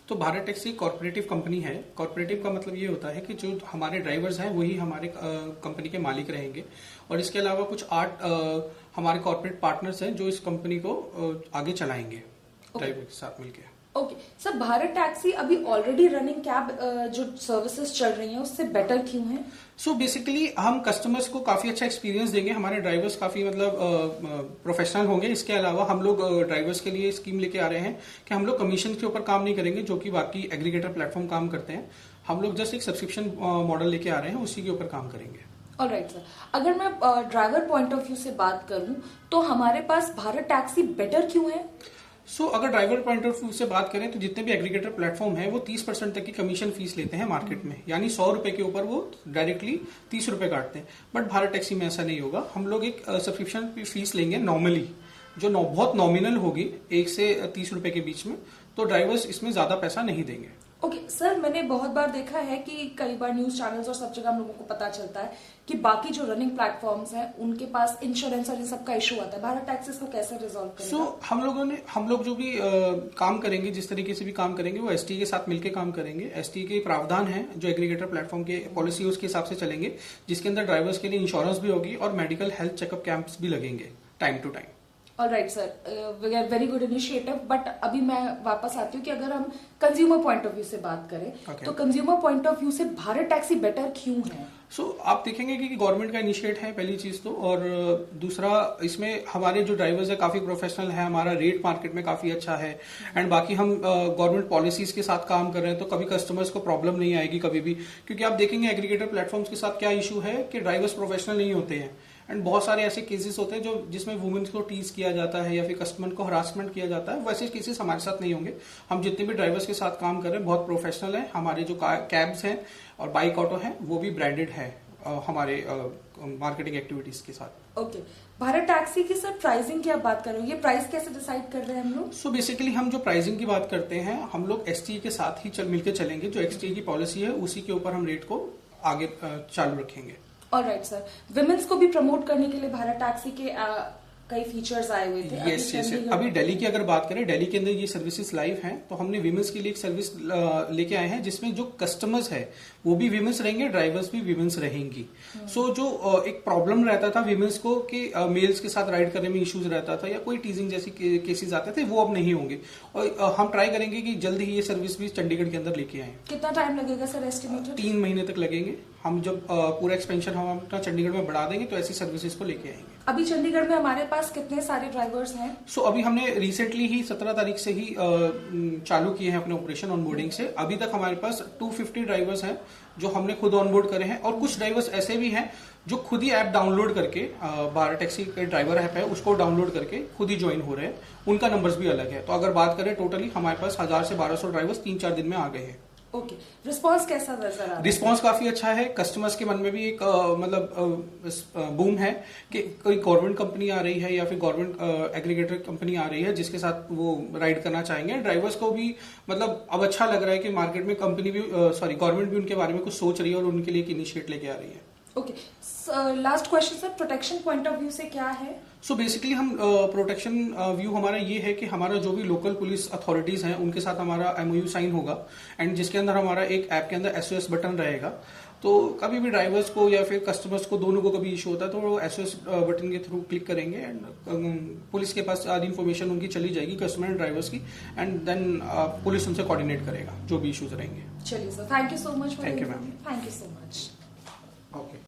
तो Bharat taxi corporative company है। Corporative का मतलब ये होता है कि जो हमारे ड्राइवर्स हैं वही हमारे कंपनी के मालिक रहेंगे, और इसके अलावा कुछ 8 हमारे कॉर्पोरेट पार्टनर्स हैं जो इस कंपनी को आगे चलाएंगे ड्राइवर के साथ मिलकर। ओके सर, भारत टैक्सी अभी ऑलरेडी रनिंग कैब जो सर्विसेज चल रही हैं उससे बेटर क्यों है? सो बेसिकली हम कस्टमर्स को काफी अच्छा एक्सपीरियंस देंगे, हमारे ड्राइवर्स काफी प्रोफेशनल होंगे। इसके अलावा हम लोग ड्राइवर्स के लिए स्कीम लेके आ रहे हैं कि हम लोग कमीशन के ऊपर काम नहीं करेंगे जो कि बाकी एग्रीगेटर प्लेटफॉर्म काम करते हैं। हम लोग जस्ट एक सब्सक्रिप्शन मॉडल लेके आ रहे हैं, उसी के ऊपर काम करेंगे। ऑलराइट सर, अगर मैं ड्राइवर पॉइंट ऑफ व्यू से बात करूं तो हमारे पास भारत टैक्सी बेटर क्यों है? अगर ड्राइवर पॉइंट ऑफ व्यू से बात करें तो जितने भी एग्रीगेटर प्लेटफॉर्म है वो 30% तक की कमीशन फीस लेते हैं मार्केट में, यानी 100 रुपए के ऊपर वो डायरेक्टली 30 रुपए काटते हैं। बट भारत टैक्सी में ऐसा नहीं होगा। हम लोग एक सब्सक्रिप्शन फीस लेंगे नॉर्मली, जो बहुत नॉमिनल होगी 1 से 30 रुपए के बीच में, तो ड्राइवर्स इसमें ज्यादा पैसा नहीं देंगे। ओके सर, मैंने बहुत बार देखा है कि कई बार न्यूज चैनल्स और सब जगह हम लोगों को पता चलता है कि बाकी जो रनिंग प्लेटफॉर्म्स हैं उनके पास इंश्योरेंस और इन सब का इशू आता है। भारत टैक्सी को कैसे रिजॉल्व करेगा? हम लोग जो भी काम करेंगे, जिस तरीके से भी काम करेंगे, वो एसटी के साथ मिलकर काम करेंगे। एसटी के प्रावधान है जो एग्रीगेटर प्लेटफॉर्म के पॉलिसी है उसके हिसाब से चलेंगे, जिसके अंदर ड्राइवर्स के लिए इंश्योरेंस भी होगी और मेडिकल हेल्थ चेकअप कैंप्स भी लगेंगे time to time. Alright sir, very good initiative. But अभी मैं वापस आती हूँ कि अगर हम कंज्यूमर पॉइंट ऑफ व्यू से बात करें तो कंज्यूमर पॉइंट ऑफ व्यू से भारत टैक्सी बेटर क्यों है? आप देखेंगे कि गवर्नमेंट का इनिशिएट है पहली चीज तो, और दूसरा इसमें हमारे जो ड्राइवर्स है काफी प्रोफेशनल है, हमारा रेट मार्केट में काफी अच्छा है, एंड बाकी हम गवर्नमेंट पॉलिसीज के साथ काम कर रहे हैं, तो कभी कस्टमर्स को प्रॉब्लम नहीं आएगी कभी भी। क्योंकि आप देखेंगे एग्रीगेटर प्लेटफॉर्म्स के साथ क्या इशू है कि ड्राइवर्स प्रोफेशनल नहीं होते हैं, एंड बहुत सारे ऐसे केसेस होते हैं जो जिसमें वुमेन्स को टीज किया जाता है या फिर कस्टमर को हरासमेंट किया जाता है। वैसे केसेस हमारे साथ नहीं होंगे। हम जितने भी ड्राइवर्स के साथ काम कर रहे हैं बहुत प्रोफेशनल है। हमारे जो कैब्स हैं और बाइक ऑटो हैं वो भी ब्रांडेड है हमारे मार्केटिंग एक्टिविटीज के साथ। ओके, भारत टैक्सी की सर प्राइसिंग की आप बात कर रहे हो, ये प्राइस कैसे डिसाइड कर रहे हैं हम लोग? बेसिकली हम जो प्राइसिंग की बात करते हैं हम लोग एसटी के साथ ही मिलकर चलेंगे। जो एसटी की पॉलिसी है उसी के ऊपर हम रेट को आगे चालू रखेंगे। ऑलराइट सर, विमेंस को भी प्रमोट करने के लिए भारत टैक्सी के कई फीचर्स आए हुए थे। यस। अभी दिल्ली की अगर बात करें, दिल्ली के अंदर ये सर्विसेज लाइव हैं, तो हमने विमेंस के लिए एक सर्विस लेके आए हैं जिसमें जो कस्टमर्स है वो भी विमेंस रहेंगे, ड्राइवर्स भी विमेंस रहेंगी। जो एक प्रॉब्लम रहता था विमेंस को कि मेल्स के साथ राइड करने में इश्यूज रहता था या कोई टीजिंग जैसी केसेस आते थे, वो अब नहीं होंगे। और हम ट्राई करेंगे कि जल्द ही ये सर्विस भी चंडीगढ़ के अंदर लेके आए। कितना टाइम लगेगा सर एस्टिमेटेड? 3 महीने तक लगेंगे। हम जब पूरा एक्सपेंशन हम अपना चंडीगढ़ में बढ़ा देंगे तो ऐसी सर्विसेज को लेके आएंगे। अभी चंडीगढ़ में हमारे पास कितने सारे ड्राइवर्स हैं? अभी हमने रिसेंटली ही 17 तारीख से ही चालू किए हैं अपने ऑपरेशन ऑनबोर्डिंग से। अभी तक हमारे पास 250 ड्राइवर्स हैं जो हमने खुद ऑनबोर्ड करे हैं, और कुछ ड्राइवर्स ऐसे भी हैं जो खुद ही ऐप डाउनलोड करके भारत टैक्सी के ड्राइवर ऐप है उसको डाउनलोड करके खुद ही ज्वाइन हो रहे हैं। उनका नंबर्स भी अलग है। तो अगर बात करें टोटली हमारे पास 1000 से 1200 ड्राइवर्स 3-4 दिन में आ गए हैं। ओके, रिस्पांस कैसा नजर आ रहा है? रिस्पांस काफी अच्छा है। कस्टमर्स के मन में भी एक बूम है कि कोई गवर्नमेंट कंपनी आ रही है या फिर गवर्नमेंट एग्रीगेटर कंपनी आ रही है जिसके साथ वो राइड करना चाहेंगे। ड्राइवर्स को भी अब अच्छा लग रहा है कि मार्केट में कंपनी भी गवर्नमेंट भी उनके बारे में कुछ सोच रही है और उनके लिए एक इनिशिएट लेके आ रही है। Okay, last question sir, protection point of view से क्या है? बेसिकली हम प्रोटेक्शन व्यू हमारा ये है कि हमारा जो भी लोकल पुलिस अथॉरिटीज हैं उनके साथ हमारा MOU साइन होगा, एंड जिसके अंदर हमारा एक ऐप के अंदर SOS बटन रहेगा। तो कभी भी ड्राइवर्स को या फिर कस्टमर्स को दोनों को कभी इशू होता है तो वो SOS बटन के थ्रू क्लिक करेंगे, एंड पुलिस के पास आधी इन्फॉर्मेशन उनकी चली जाएगी कस्टमर एंड ड्राइवर्स की, एंड देन पुलिस उनसे कोऑर्डिनेट करेगा जो भी इश्यूज रहेंगे। चलिए sir, thank you so much. Thank you ma'am. Thank you so much. Okay.